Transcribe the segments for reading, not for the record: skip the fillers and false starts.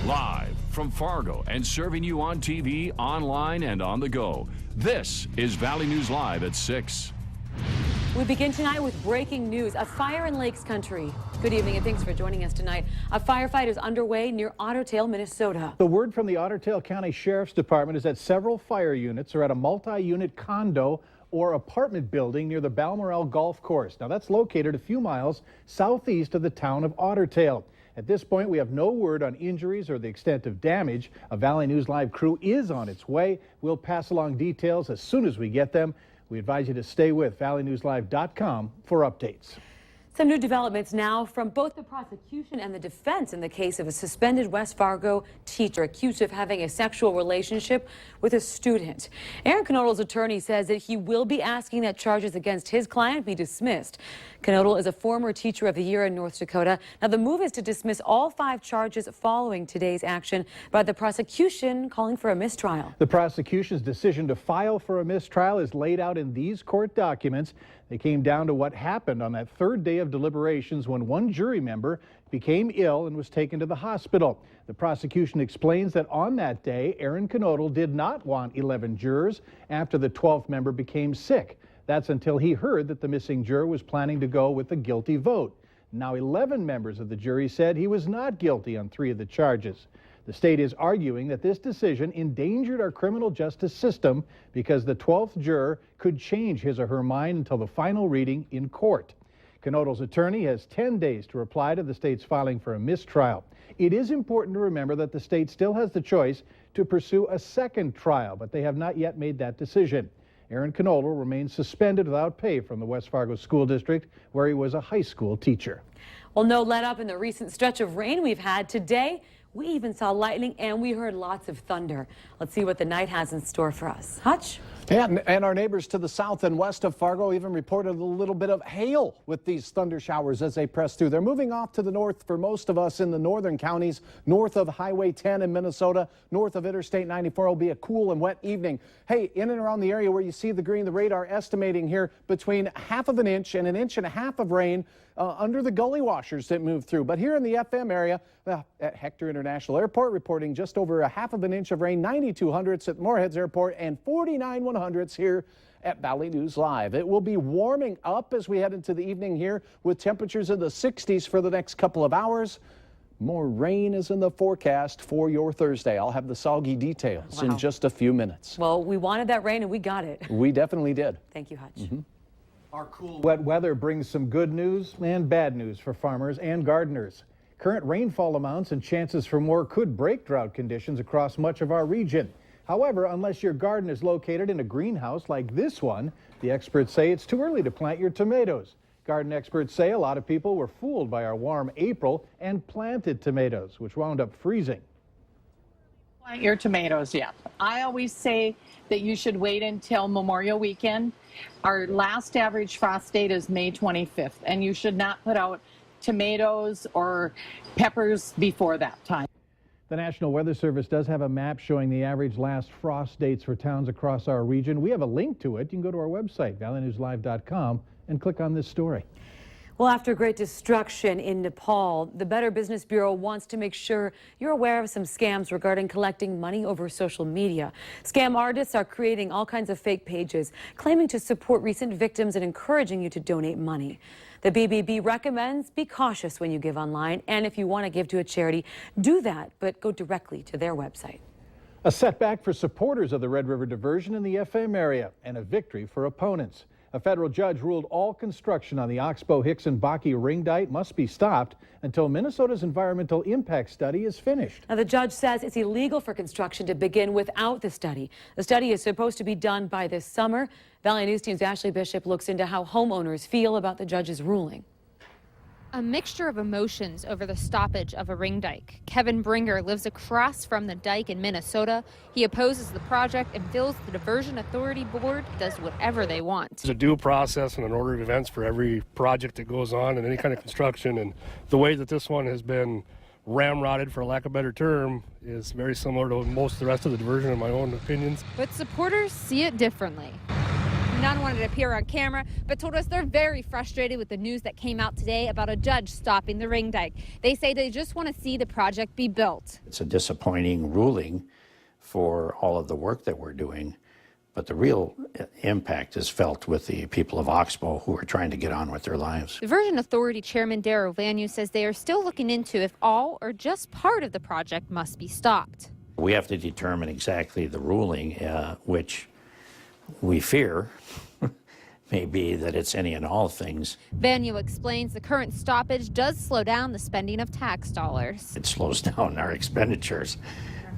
Live from Fargo and serving you on TV, online, and on the go. This is Valley News Live at 6. We begin tonight with breaking news. A fire in Lakes Country. Good evening and thanks for joining us tonight. A firefight is underway near Otter Tail, Minnesota. The word from the Otter Tail County Sheriff's Department is that several fire units are at a multi-unit condo or apartment building near the Balmoral Golf Course. Now that's located a few miles southeast of the town of Otter Tail. At this point, we have no word on injuries or the extent of damage. A Valley News Live crew is on its way. We'll pass along details as soon as we get them. We advise you to stay with valleynewslive.com for updates. Some new developments now from both the prosecution and the defense in the case of a suspended West Fargo teacher accused of having a sexual relationship with a student. Aaron Knodl's attorney says that he will be asking that charges against his client be dismissed. Knodl is a former Teacher of the Year in North Dakota. Now, the move is to dismiss all 5 charges following today's action by the prosecution calling for a mistrial. The prosecution's decision to file for a mistrial is laid out in these court documents. They came down to what happened on that third day of deliberations when one jury member became ill and was taken to the hospital. The prosecution explains that on that day, Aaron Knodl did not want 11 jurors after the 12th member became sick. That's until he heard that the missing juror was planning to go with a guilty vote. Now 11 members of the jury said he was not guilty on 3 of the charges. The state is arguing that this decision endangered our criminal justice system because the 12th juror could change his or her mind until the final reading in court. Knodl's attorney has 10 days to reply to the state's filing for a mistrial. It is important to remember that the state still has the choice to pursue a second trial, but they have not yet made that decision. Aaron Knodl remains suspended without pay from the West Fargo School District, where he was a high school teacher. Well, no let up in the recent stretch of rain we've had today. We even saw lightning and we heard lots of thunder. Let's see what the night has in store for us. Hutch? Yeah, and our neighbors to the south and west of Fargo even reported a little bit of hail with these thunder showers as they press through. They're moving off to the north for most of us in the northern counties. North of Highway 10 in Minnesota, north of Interstate 94 will be a cool and wet evening. Hey, in and around the area where you see the green, the radar estimating here between 1/2 inch and 1.5 inches of rain under the gully washers that move through. But here in the FM area, at Hector International Airport, reporting just over 1/2 inch of rain, 9200ths at Moorheads Airport, and 49/100ths here at Valley News Live. It will be warming up as we head into the evening here with temperatures in the 60s for the next couple of hours. More rain is in the forecast for your Thursday. I'll have the soggy details in just a few minutes. Well, we wanted that rain and we got it. We definitely did. Thank you, Hutch. Our cool, wet weather brings some good news and bad news for farmers and gardeners. Current rainfall amounts and chances for more could break drought conditions across much of our region. However, unless your garden is located in a greenhouse like this one, the experts say it's too early to plant your tomatoes. Garden experts say a lot of people were fooled by our warm April and planted tomatoes, which wound up freezing. Plant your tomatoes, yeah. I always say that you should wait until Memorial Weekend. Our last average frost date is May 25th, and you should not put out tomatoes or peppers before that time. The National Weather Service does have a map showing the average last frost dates for towns across our region. We have a link to it. You can go to our website, valleynewslive.com, and click on this story. Well, after great destruction in Nepal, the Better Business Bureau wants to make sure you're aware of some scams regarding collecting money over social media. Scam artists are creating all kinds of fake pages, claiming to support recent victims and encouraging you to donate money. The BBB recommends be cautious when you give online, and if you want to give to a charity, do that, but go directly to their website. A setback for supporters of the Red River diversion in the FM area, and a victory for opponents. A federal judge ruled all construction on the Oxbow-Hickson-Baki ring dike must be stopped until Minnesota's environmental impact study is finished. Now, the judge says it's illegal for construction to begin without the study. The study is supposed to be done by this summer. Valley News Team's Ashley Bishop looks into how homeowners feel about the judge's ruling. A mixture of emotions over the stoppage of a ring dike. Kevin Bringer lives across from the dike in Minnesota. He opposes the project and feels the Diversion Authority Board does whatever they want. There's a due process and an order of events for every project that goes on and any kind of construction, and the way that this one has been ramrodded, for lack of a better term, is very similar to most of the rest of the diversion in my own opinions. But supporters see it differently. None wanted to appear on camera, but told us they're very frustrated with the news that came out today about a judge stopping the ring dike. They say they just want to see the project be built. It's a disappointing ruling for all of the work that we're doing, but the real impact is felt with the people of Oxbow who are trying to get on with their lives. Diversion Authority Chairman Darrow Vanyu says they are still looking into if all or just part of the project must be stopped. We have to determine exactly the ruling, which we fear may be that it's any and all things. Vanyu explains the current stoppage does slow down the spending of tax dollars. It slows down our expenditures,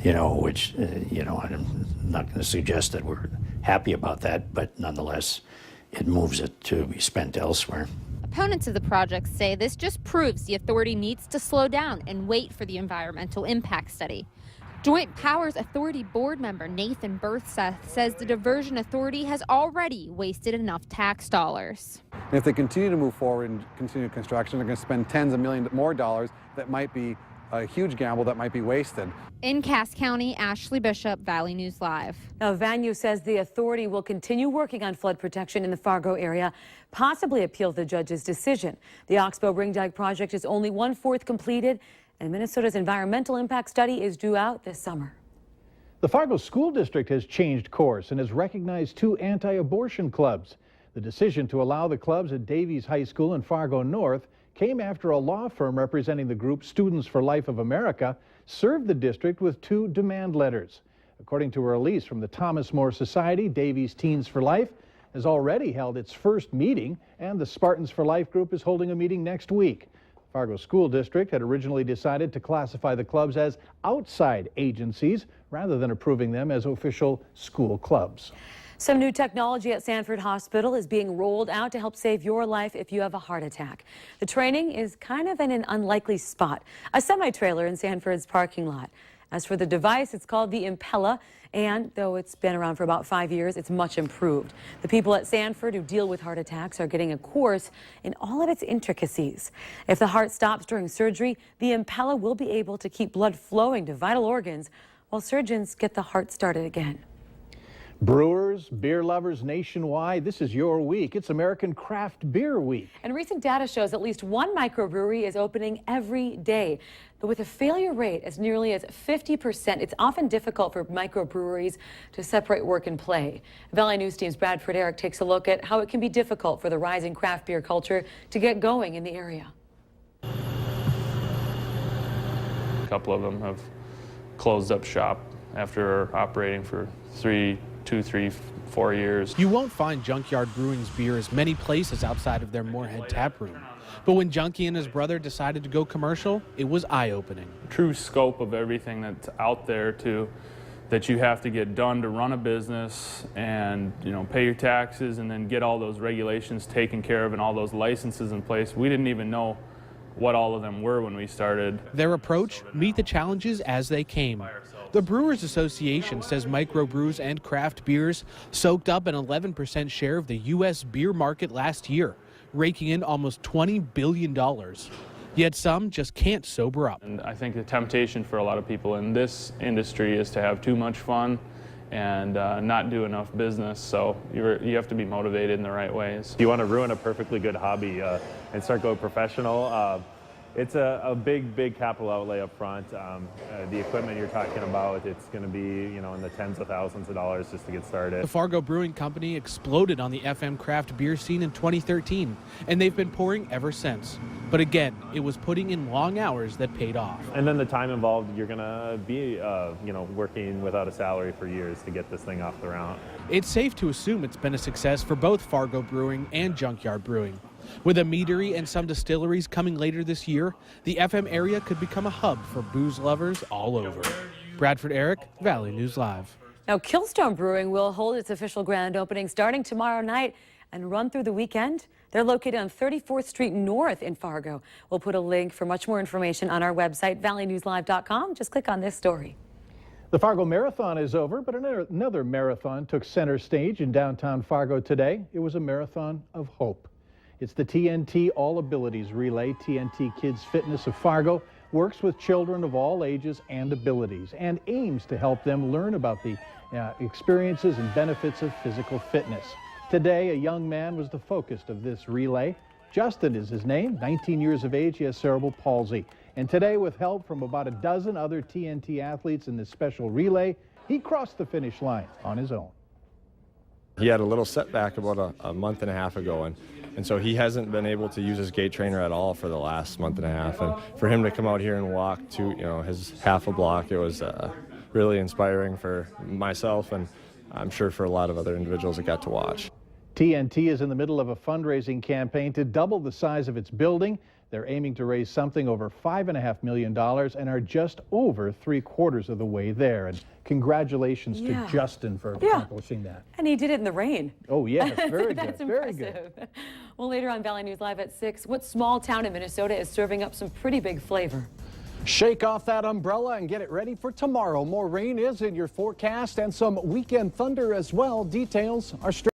which, I'm not going to suggest that we're happy about that, but nonetheless, it moves it to be spent elsewhere. Opponents of the project say this just proves the authority needs to slow down and wait for the environmental impact study. Joint Powers Authority board member Nathan Berthseth says the Diversion Authority has already wasted enough tax dollars. And if they continue to move forward and continue construction, they're going to spend tens of millions more dollars that might be a huge gamble that might be wasted. In Cass County, Ashley Bishop, Valley News Live. Now, Vanyu says the authority will continue working on flood protection in the Fargo area, possibly appeal the judge's decision. The Oxbow Ring Dike project is only 1/4 completed, and Minnesota's environmental impact study is due out this summer. The Fargo School District has changed course and has recognized 2 anti-abortion clubs. The decision to allow the clubs at Davies High School in Fargo North came after a law firm representing the group Students for Life of America served the district with 2 demand letters. According to a release from the Thomas More Society, Davies Teens for Life has already held its first meeting, and the Spartans for Life group is holding a meeting next week. Fargo School District had originally decided to classify the clubs as outside agencies rather than approving them as official school clubs. Some new technology at Sanford Hospital is being rolled out to help save your life if you have a heart attack. The training is kind of in an unlikely spot, a semi-trailer in Sanford's parking lot. As for the device, it's called the Impella, and though it's been around for about 5 years, it's much improved. The people at Sanford who deal with heart attacks are getting a course in all of its intricacies. If the heart stops during surgery, the Impella will be able to keep blood flowing to vital organs while surgeons get the heart started again. Brewers, beer lovers nationwide, this is your week. It's American Craft Beer Week. And recent data shows at least one microbrewery is opening every day. But with a failure rate as nearly as 50%, it's often difficult for microbreweries to separate work and play. Valley News Team's Bradford Eric takes a look at how it can be difficult for the rising craft beer culture to get going in the area. A couple of them have closed up shop after operating for 2, 3, 4 years. You won't find Junkyard Brewing's beers many places outside of their Moorhead tap room. But when Junkie and his brother decided to go commercial, it was eye-opening. True scope of everything that's out there that you have to get done to run a business and pay your taxes and then get all those regulations taken care of and all those licenses in place. We didn't even know what all of them were when we started. Their approach, meet the challenges as they came. The Brewers Association says microbrews and craft beers soaked up an 11% share of the U.S. beer market last year, raking in almost $20 billion. Yet some just can't sober up. And I think the temptation for a lot of people in this industry is to have too much fun and not do enough business, so you have to be motivated in the right ways. You want to ruin a perfectly good hobby and start going professional. It's a big capital outlay up front. The equipment you're talking about, it's going to be, in the tens of thousands of dollars just to get started. The Fargo Brewing Company exploded on the FM craft beer scene in 2013, and they've been pouring ever since. But again, it was putting in long hours that paid off. And then the time involved, you're going to be, working without a salary for years to get this thing off the ground. It's safe to assume it's been a success for both Fargo Brewing and Junkyard Brewing. With a meadery and some distilleries coming later this year, the FM area could become a hub for booze lovers all over. Bradford Eric, Valley News Live. Now, Killstone Brewing will hold its official grand opening starting tomorrow night and run through the weekend. They're located on 34th Street North in Fargo. We'll put a link for much more information on our website, valleynewslive.com. Just click on this story. The Fargo Marathon is over, but another marathon took center stage in downtown Fargo today. It was a marathon of hope. It's the TNT All Abilities Relay. TNT Kids Fitness of Fargo works with children of all ages and abilities and aims to help them learn about the experiences and benefits of physical fitness. Today, a young man was the focus of this relay. Justin is his name, 19 years of age. He has cerebral palsy. And today, with help from about a dozen other TNT athletes in this special relay, he crossed the finish line on his own. He had a little setback about a month and a half ago, and so he hasn't been able to use his gait trainer at all for the last month and a half. And for him to come out here and walk to, his half a block, it was really inspiring for myself, and I'm sure for a lot of other individuals that got to watch. TNT is in the middle of a fundraising campaign to double the size of its building. They're aiming to raise something over $5.5 million and are just over 3/4 of the way there. And congratulations to Justin for accomplishing that. And he did it in the rain. Oh, yes, very good. That's Very impressive. good. Well, later on Valley News Live at 6, what small town in Minnesota is serving up some pretty big flavor? Shake off that umbrella and get it ready for tomorrow. More rain is in your forecast and some weekend thunder as well. Details are straight.